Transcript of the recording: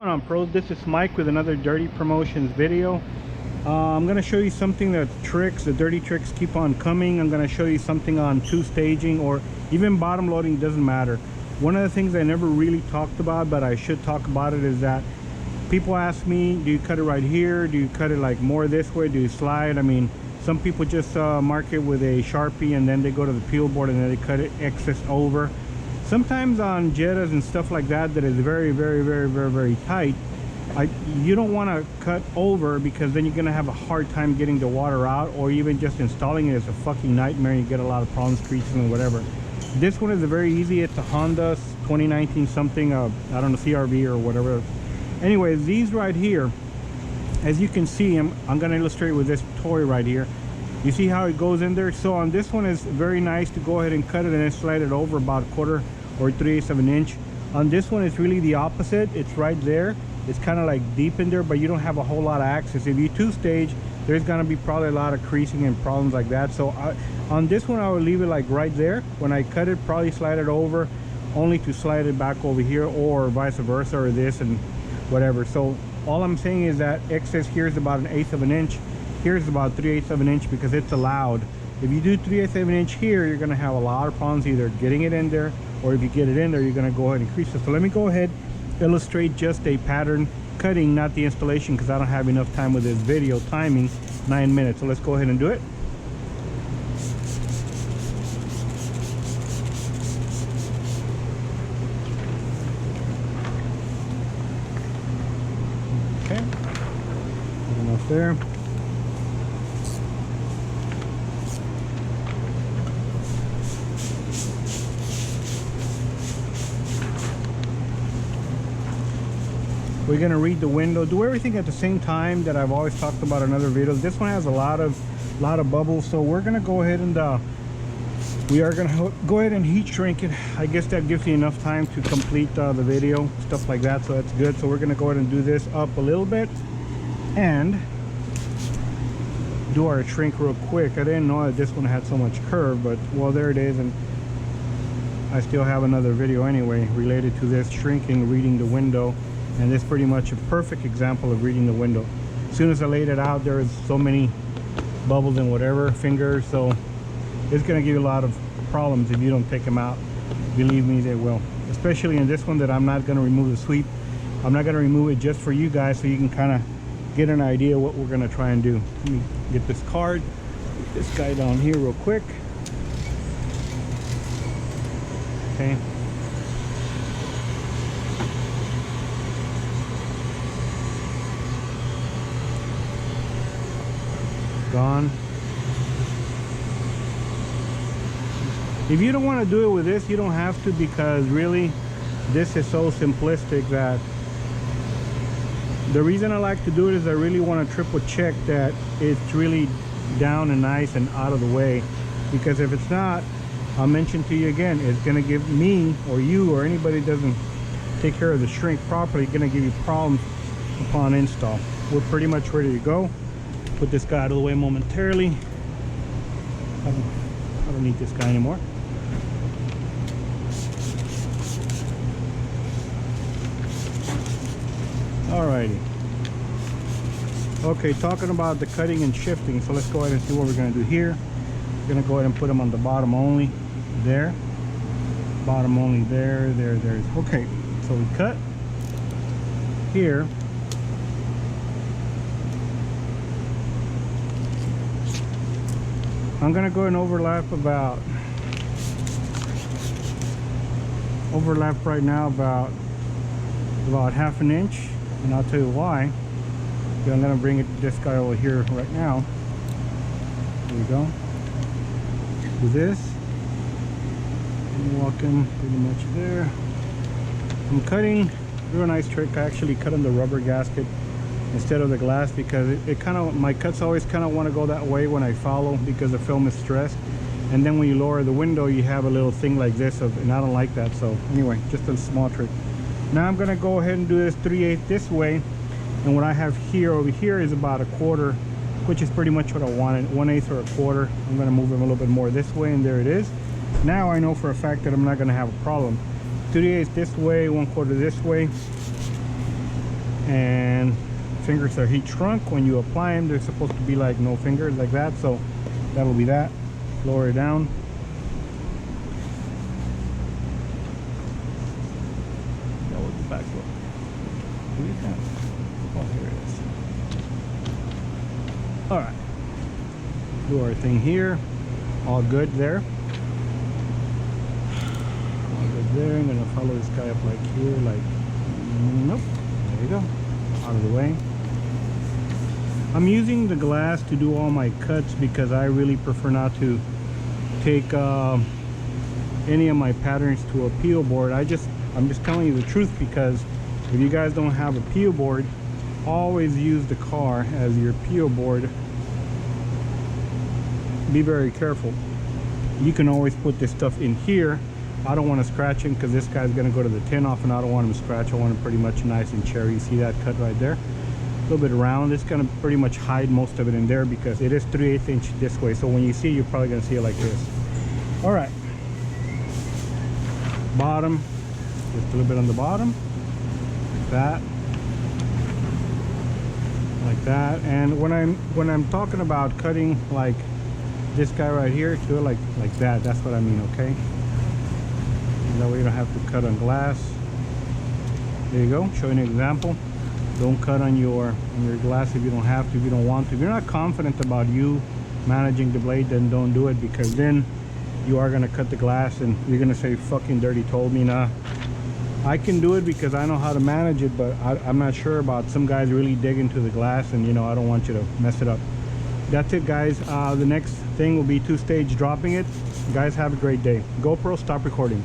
On pros, this is Mike with another dirty promotions video. I'm going to show you something that the dirty tricks keep on coming. I'm going to show you something on two staging or even bottom loading, doesn't matter. One of the things I never really talked about, but I should talk about it, is that people ask me, do you cut it right here? Do you cut it like more this way? Do you slide? I mean, some people just mark it with a Sharpie and then they go to the peel board and then they cut it excess over. Sometimes on Jettas and stuff like that is very tight, you don't want to cut over, because then you're going to have a hard time getting the water out, or even just installing it is a fucking nightmare. You get a lot of problems, creases and whatever. This one is very easy. It's a Honda 2019 something, I don't know, CRV or whatever. Anyway, these right here, as you can see, I'm going to illustrate with this toy right here. You see how it goes in there? So on this one, is very nice to go ahead and cut it and then slide it over about 1/4 or 3/8 of an inch. On this one, it's really the opposite. It's right there. It's kind of like deep in there, but you don't have a whole lot of access. If you two stage, there's going to be probably a lot of creasing and problems like that. So on this one, I would leave it like right there. When I cut it, probably slide it over, only to slide it back over here, or vice versa, or this and whatever. So all I'm saying is that excess here is about 1/8 of an inch. Here's about 3/8 of an inch, because it's allowed. If you do 3/8 of an inch here, you're going to have a lot of problems either getting it in there, or if you get it in there, you're going to go ahead and crease it. So let me go ahead, illustrate just a pattern cutting, not the installation, because I don't have enough time with this video. Timing 9 minutes. So let's go ahead and do it. Okay, enough there. We're gonna read the window, do everything at the same time that I've always talked about in other videos. This one has a lot of bubbles, so we're gonna go ahead and we are gonna go ahead and heat shrink it. I guess that gives you enough time to complete the video, stuff like that, so that's good. So we're gonna go ahead and do this up a little bit and do our shrink real quick. I didn't know that this one had so much curve, but well, there it is. And I still have another video anyway related to this shrinking, reading the window. And this is pretty much a perfect example of reading the window. As soon as I laid it out, there is so many bubbles and whatever, fingers, so it's going to give you a lot of problems if you don't take them out. Believe me, they will. Especially in this one that I'm not going to remove the sweep. I'm not going to remove it just for you guys, so you can kind of get an idea what we're going to try and do. Let me get this card, get this guy down here real quick. Okay. Gone. If you don't want to do it with this, you don't have to, because really this is so simplistic that the reason I like to do it is I really want to triple check that it's really down and nice and out of the way, because if it's not, I'll mention to you again, it's going to give me or you or anybody that doesn't take care of the shrink properly, going to give you problems upon install. We're pretty much ready to go. Put this guy out of the way momentarily. I don't need this guy anymore. Alrighty. Okay, talking about the cutting and shifting, so let's go ahead and see what we're going to do here. We're going to go ahead and put them on the bottom only. There. Bottom only there. Okay, so we cut here. I'm gonna go and overlap right now about 1/2 an inch, and I'll tell you why. I'm gonna bring this guy over here right now. There we go. Do this and walk him pretty much there. I'm cutting, real nice trick. I actually cut on the rubber gasket instead of the glass, because it kind of, my cuts always kind of want to go that way when I follow, because the film is stressed. And then when you lower the window, you have a little thing like this, and I don't like that. So anyway, just a small trick. Now I'm going to go ahead and do this 3/8 this way, and what I have here over here is about 1/4, which is pretty much what I wanted, 1/8 or 1/4. I'm going to move them a little bit more this way, and there it is. Now I know for a fact that I'm not going to have a problem. 3/8 this way, 1/4 this way. and fingers are heat shrunk. When you apply them, they're supposed to be like no fingers like that, so that'll be that. Lower it down. That was the back door. Oh, here it is. All right, do our thing here. All good there. All good there. I'm gonna follow this guy up like here, like nope. There you go. Out of the way. I'm using the glass to do all my cuts because I really prefer not to take any of my patterns to a peel board. I'm just telling you the truth, because if you guys don't have a peel board, always use the car as your peel board. Be very careful. You can always put this stuff in here. I don't want to scratch him because this guy's going to go to the tin off, and I don't want him to scratch. I want him pretty much nice and cherry. You see that cut right there? A little bit round. It's going to pretty much hide most of it in there because it is 3/8 inch this way. So when you see it, you're probably going to see it like this. All right. Bottom. Just a little bit on the bottom. Like that. Like that. And when I'm talking about cutting like this guy right here, do it like that. That's what I mean, okay? And that way you don't have to cut on glass. There you go. Showing an example. Don't cut on your glass if you don't have to, if you don't want to. If you're not confident about you managing the blade, then don't do it, because then you are gonna cut the glass and you're gonna say fucking Dirty told me. Nah, I can do it because I know how to manage it, but I'm not sure about some guys really dig into the glass, and you know, I don't want you to mess it up. That's it, guys. The next thing will be 2-stage dropping it. Guys, have a great day. GoPro, stop recording.